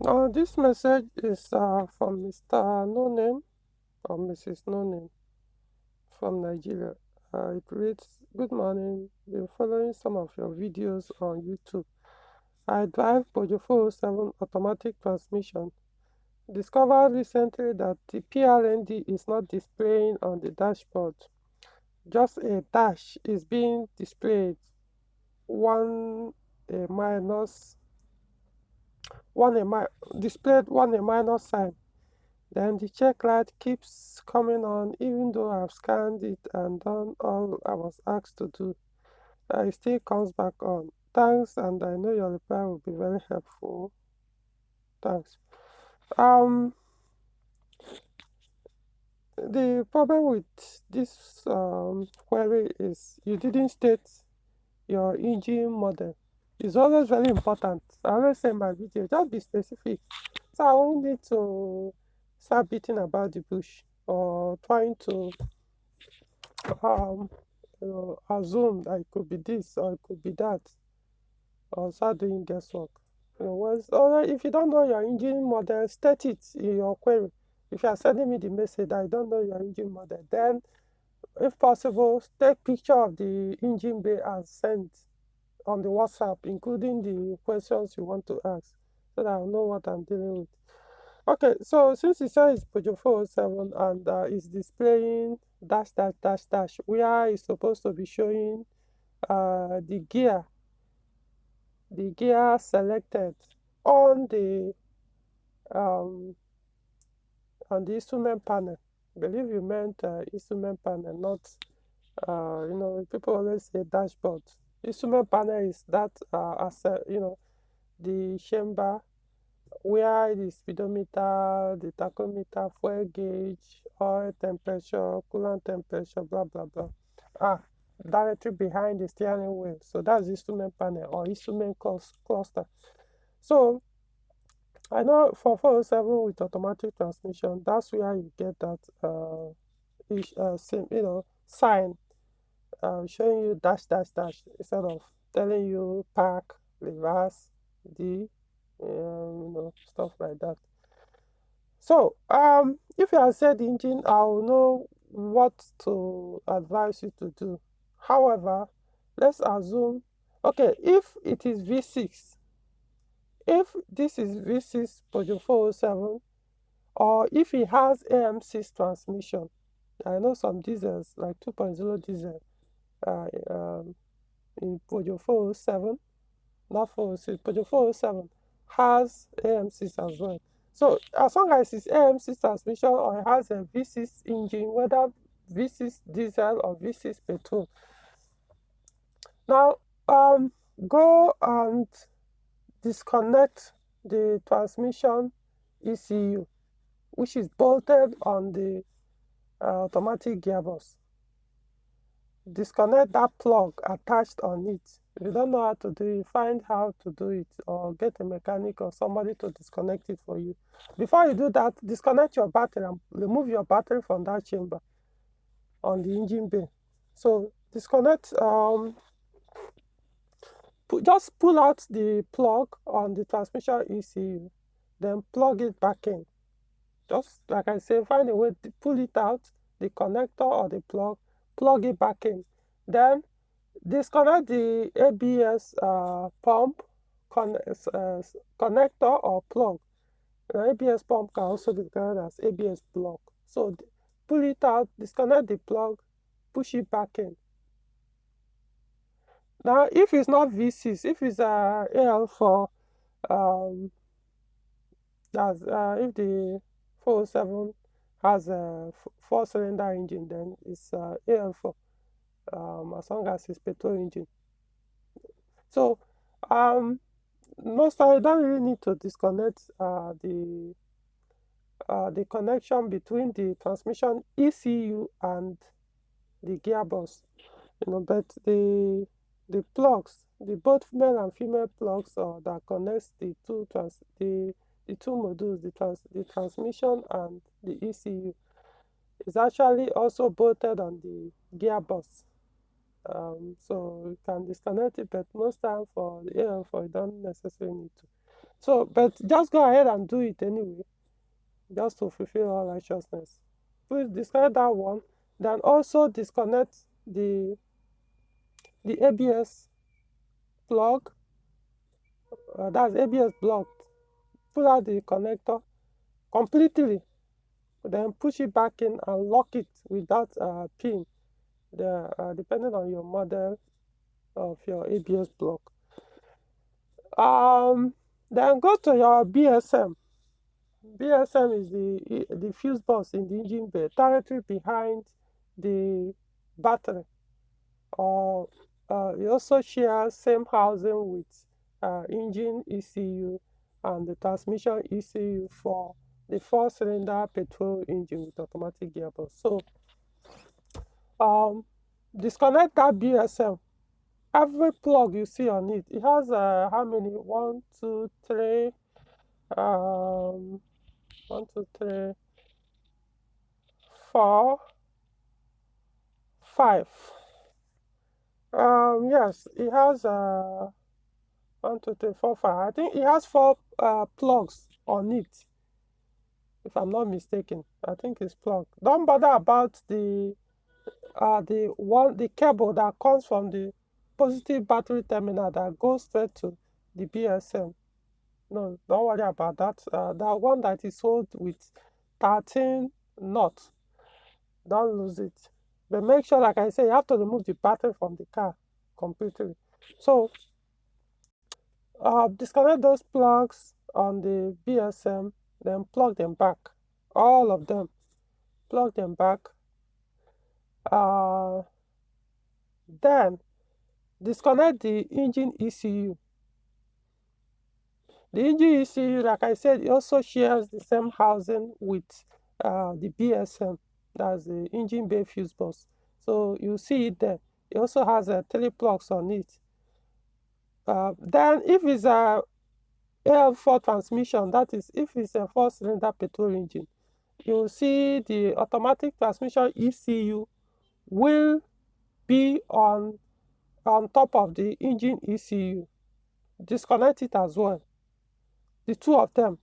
This message is from Mr. No Name or Mrs. No Name from Nigeria. It reads, "Good morning. Been following some of your videos on YouTube. I drive Peugeot 407 automatic transmission. Discovered recently that the PRND is not displaying on the dashboard. Just a dash is being displayed. One a minus one a mi- displayed one a minus sign. Then the check light keeps coming on even though I've scanned it and done all I was asked to do. It still comes back on. Thanks, and I know your reply will be very helpful. Thanks." Um, the problem with this query is you didn't state your engine model. It's always very important. I always say in my video, just be specific. So I won't need to start beating about the bush or trying to um assume that it could be this or it could be that, or start doing guesswork. Once, or if you don't know your engine model, state it in your query. If you are sending me the message that I don't know your engine model, then if possible, take picture of the engine bay and send on the WhatsApp, including the questions you want to ask, so that I'll know what I'm dealing with. Okay, so since it says it's Peugeot 407 and it's displaying dash dash dash dash, where it's supposed to be showing uh, the gear, the gear selected on the um, on the instrument panel. I believe you meant instrument panel, not people always say dashboard. Instrument panel is that the chamber where the speedometer, the tachometer, fuel gauge, oil temperature, coolant temperature, blah blah blah, are directly behind the steering wheel. So that's the instrument panel or instrument cluster. So I know for 407 with automatic transmission, that's where you get that same, sign showing you dash dash dash instead of telling you park, reverse, D, stuff like that. So, if you have said engine, I'll know what to advise you to do. However, let's assume, okay, if it is V6, if this is V6 Peugeot 407, or if it has AM6 transmission, I know some diesels like 2.0 diesel uh, um, in Peugeot 407, not 406, Peugeot 407 has AM6 as well. So as long as it's AM6 transmission or it has a V6 engine, whether V6 diesel or V6 petrol, now go and disconnect the transmission ECU, which is bolted on the automatic gearbox. Disconnect that plug attached on it. If you don't know how to do it, find how to do it or get a mechanic or somebody to disconnect it for you. Before you do that, disconnect your battery and remove your battery from that chamber on the engine bay. So disconnect, just pull out the plug on the transmission ECU, then plug it back in. Just like I say, find a way to pull it out, the connector or the plug it back in. Then disconnect the ABS pump connector or plug. The ABS pump can also be regarded as ABS plug. So pull it out, disconnect the plug, push it back in. Now, if it's not V6, if it's AL4, um, that's if the 407 has a four-cylinder engine, then it's AL4, as long as it's petrol engine. So, most I don't really need to disconnect the connection between the transmission ECU and the gearbox. But the plugs, the both male and female plugs that connects the two modules, the transmission and the ECU, is actually also bolted on the gearbox. So you can disconnect it, but most time for the AL4 you don't necessarily need to. So, but just go ahead and do it anyway, just to fulfill all righteousness. Please disconnect that one. Then also disconnect the ABS plug. That's ABS blocked. Pull out the connector completely. Then push it back in and lock it with that pin. Depending on your model of your ABS block. Then go to your BSM. BSM is the fuse box in the engine bay, directly behind the battery. Or it also shares same housing with engine ECU and the transmission ECU for the four-cylinder petrol engine with automatic gearbox. So disconnect that BSM. Every plug you see on it, it has how many? One, two, three, um, one, two, three, four, five. Yes, it has one, two, three, four, five. I think it has four plugs on it, if I'm not mistaken. I think it's plugged. Don't bother about the cable that comes from the positive battery terminal that goes straight to the BSM. No, don't worry about that. That one that is sold with 13 nuts. Don't lose it. But make sure, like I say, you have to remove the battery from the car completely. So disconnect those plugs on the BSM, then plug them back. All of them. Plug them back. Uh, then disconnect the engine ECU. The engine ECU, like I said, it also shares the same housing with the BSM. That's the engine bay fuse box. So you see it there. It also has three plugs on it. Then if it's a AL4 transmission, that is, if it's a four-cylinder petrol engine, you'll see the automatic transmission ECU will be on top of the engine ECU. Disconnect it as well. The two of them.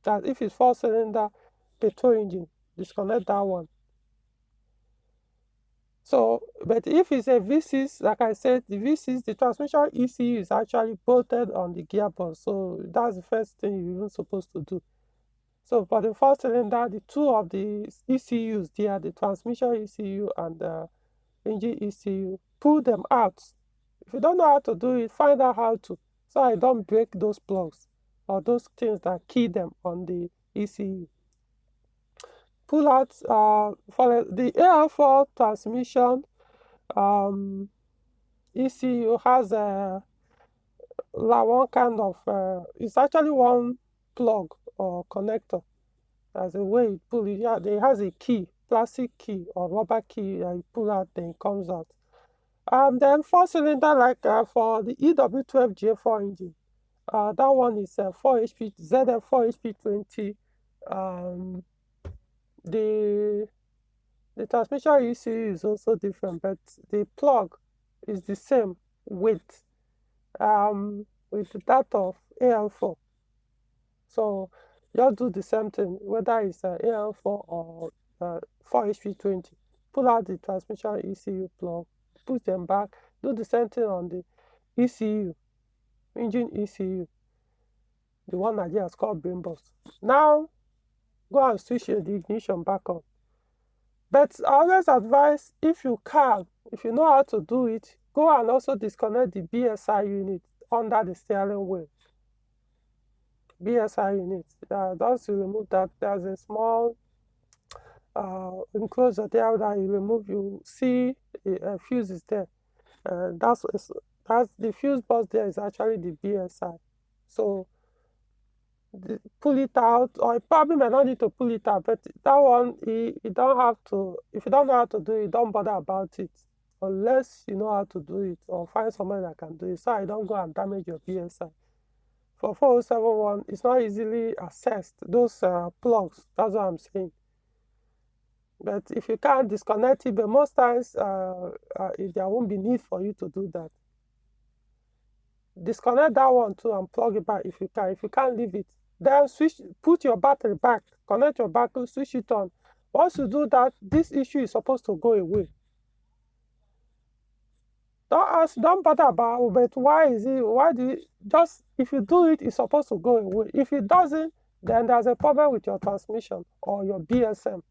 That if it's four-cylinder petrol engine, disconnect that one. So, but if it's a V6, like I said, the V6, the transmission ECU is actually bolted on the gearbox. So that's the first thing you're even supposed to do. So for the four cylinder, the two of the ECUs there, the transmission ECU and the engine ECU, pull them out. If you don't know how to do it, find out how to, so I don't break those plugs or those things that key them on the ECU. Pull out for the AL4 transmission. ECU has one kind of it's actually one plug or connector. As a way you pull it, yeah, it has a key, plastic key or rubber key that you pull out, then it comes out. Then four cylinder, like for the EW12 J4 engine, that one is 4 HP ZF 4 HP 20. Um, the the transmission ECU is also different, but the plug is the same with that of AL4. So just do the same thing, whether it's AL4 or 4HP20. Pull out the transmission ECU plug, put them back, do the same thing on the ECU, engine ECU, the one that has called brain box. Now, go and switch the ignition back on. But I always advise, if you can, if you know how to do it, go and also disconnect the BSI unit under the steering wheel. BSI unit. Once you remove that, there's a small enclosure there that you remove. You see a fuse is there. That's the fuse box there is actually the BSI. So pull it out, or you probably may not need to pull it out, but that one you don't have to. If you don't know how to do it, don't bother about it unless you know how to do it or find somebody that can do it, so I don't go and damage your BSI. For 4071, it's not easily accessed, those plugs. That's what I'm saying. But if you can't disconnect it, but most times there won't be need for you to do that. disconnect that one too and plug it back if you can. If you can't leave it, then put your battery back, connect your battery, switch it on. Once you do that, this issue is supposed to go away. Don't bother about, but why is it, why do you, just, if you do it, it's supposed to go away. If it doesn't, then there's a problem with your transmission or your BSM.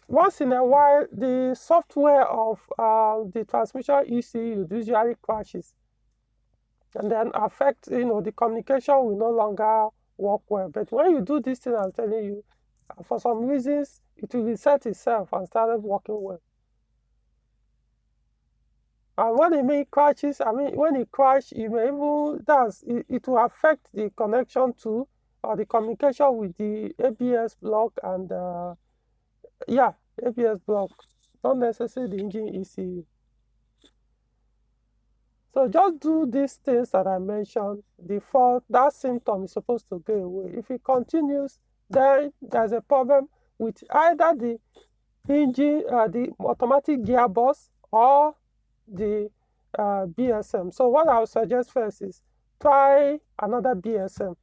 Once in a while, the software of the transmission ECU usually crashes and then affect, the communication will no longer work well. But when you do this thing, I'm telling you, for some reasons, it will reset itself and start working well. And when crashes, when it crashes, it may even, it will affect the connection to, or the communication with the ABS block and, yeah, ABS block, not necessarily the engine ECU. So just do these things that I mentioned. That symptom is supposed to go away. If it continues, then there's a problem with either the engine, the automatic gearbox, or the BSM. So what I would suggest first is try another BSM.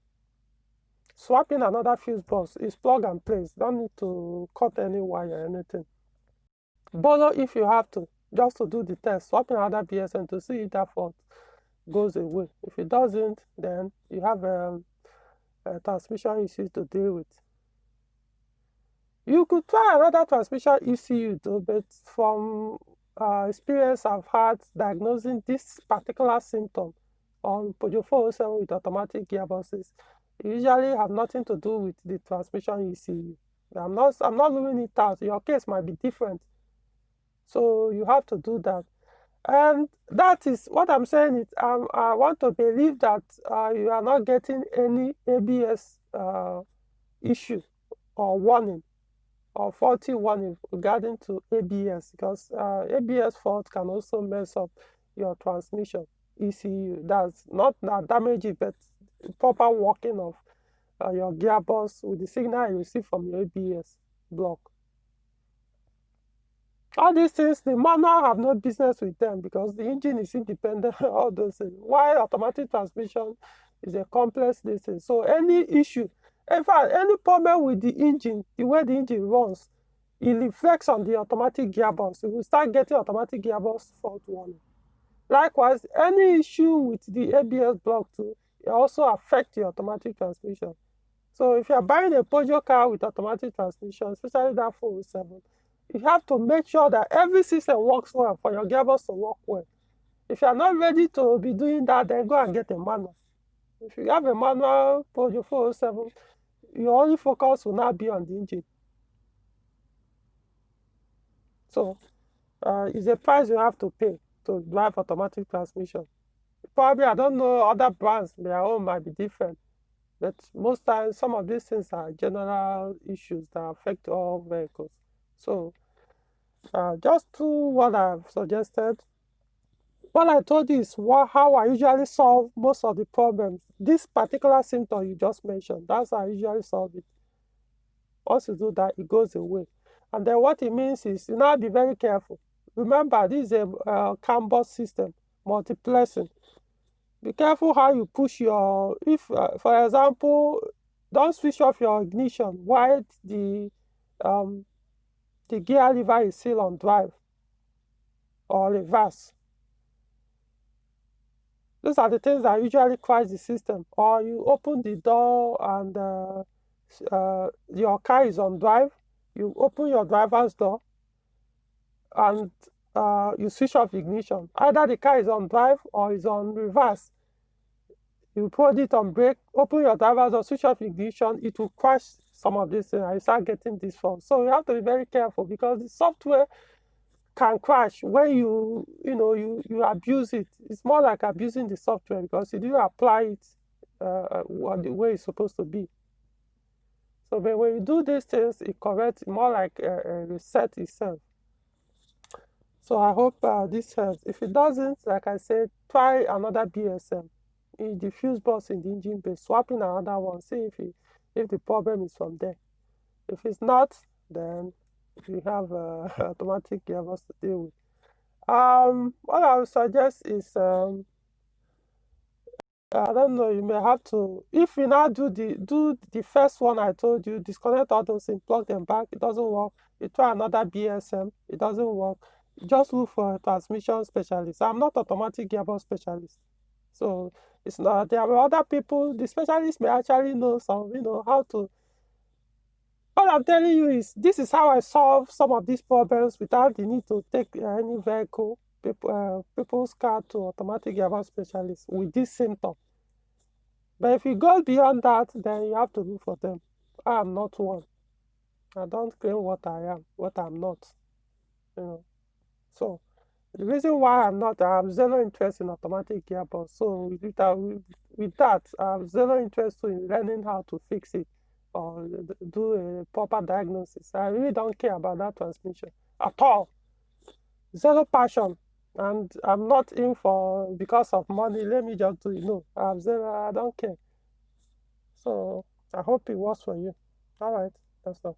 Swap in another fuse box. It's plug and play. Don't need to cut any wire or anything. Borrow if you have to, just to do the test. Swap in another BSM to see if that fault goes away. If it doesn't, then you have a transmission issue to deal with. You could try another transmission ECU though, but from experience I've had diagnosing this particular symptom on Peugeot 407 with automatic gearboxes, it usually have nothing to do with the transmission ECU. I'm not ruling it out. Your case might be different, so you have to do that. And that is what I'm saying. I want to believe that you are not getting any ABS issue or warning or faulty warning regarding to ABS, because ABS fault can also mess up your transmission ECU. That's not damage it, but proper working of your gearbox with the signal you receive from your ABS block. All these things, the manual have no business with them because the engine is independent, all those things. While automatic transmission is a complex thing. So any issue, in fact, any problem with the engine, the way the engine runs, it reflects on the automatic gearbox. You will start getting automatic gearbox fault warning. Likewise, any issue with the ABS block too, it also affects the automatic transmission. So if you are buying a Peugeot car with automatic transmission, especially that 407, you have to make sure that every system works well for your gearbox to work well. If you are not ready to be doing that, then go and get a manual. If you have a manual Peugeot 407, your only focus will not be on the engine. So it's a price you have to pay to drive automatic transmission. Probably, I don't know, other brands, their own might be different. But most times, some of these things are general issues that affect all vehicles. So just do what I've suggested. What I told you is how I usually solve most of the problems. This particular symptom you just mentioned, that's how I usually solve it. Once you do that, it goes away. And then what it means is you now be very careful. Remember, this is a CAN bus system, multiplexing. Be careful how you push your, for example, don't switch off your ignition while the gear lever is still on drive or reverse. Those are the things that usually crash the system. Or you open the door and your car is on drive. You open your driver's door and you switch off ignition. Either the car is on drive or is on reverse. You put it on brake, open your driver's door, switch off ignition, it will crash some of these things and you start getting this fault. So you have to be very careful because the software can crash when you abuse it. It's more like abusing the software because you didn't apply it the way it's supposed to be. So when you do these things, it corrects, more like reset itself. So I hope this helps. If it doesn't, like I said, try another BSM. In the fuse box in the engine bay, swap in another one, see if the problem is from there. If it's not, then you have automatic gearbox to deal with. What I would suggest is I don't know, you may have to, if you now do the first one I told you, disconnect all those and plug them back, it doesn't work. You try another BSM, it doesn't work. Just look for a transmission specialist. I'm not automatic gearbox specialist. So it's not, there are other people, the specialist may actually know some, how to. All I'm telling you is this is how I solve some of these problems without the need to take any vehicle, people's car to automatic gearbox specialist with this symptom. But if you go beyond that, then you have to look for them. I am not one. I don't claim what I am, what I'm not. You know. So the reason why I'm not, I have zero interest in automatic gearbox. So with that, I have zero interest in learning how to fix it or do a proper diagnosis. I really don't care about that transmission at all. Zero passion. And I'm not in for because of money. Let me just do it. No, I have zero. I don't care. So I hope it works for you. All right. That's all.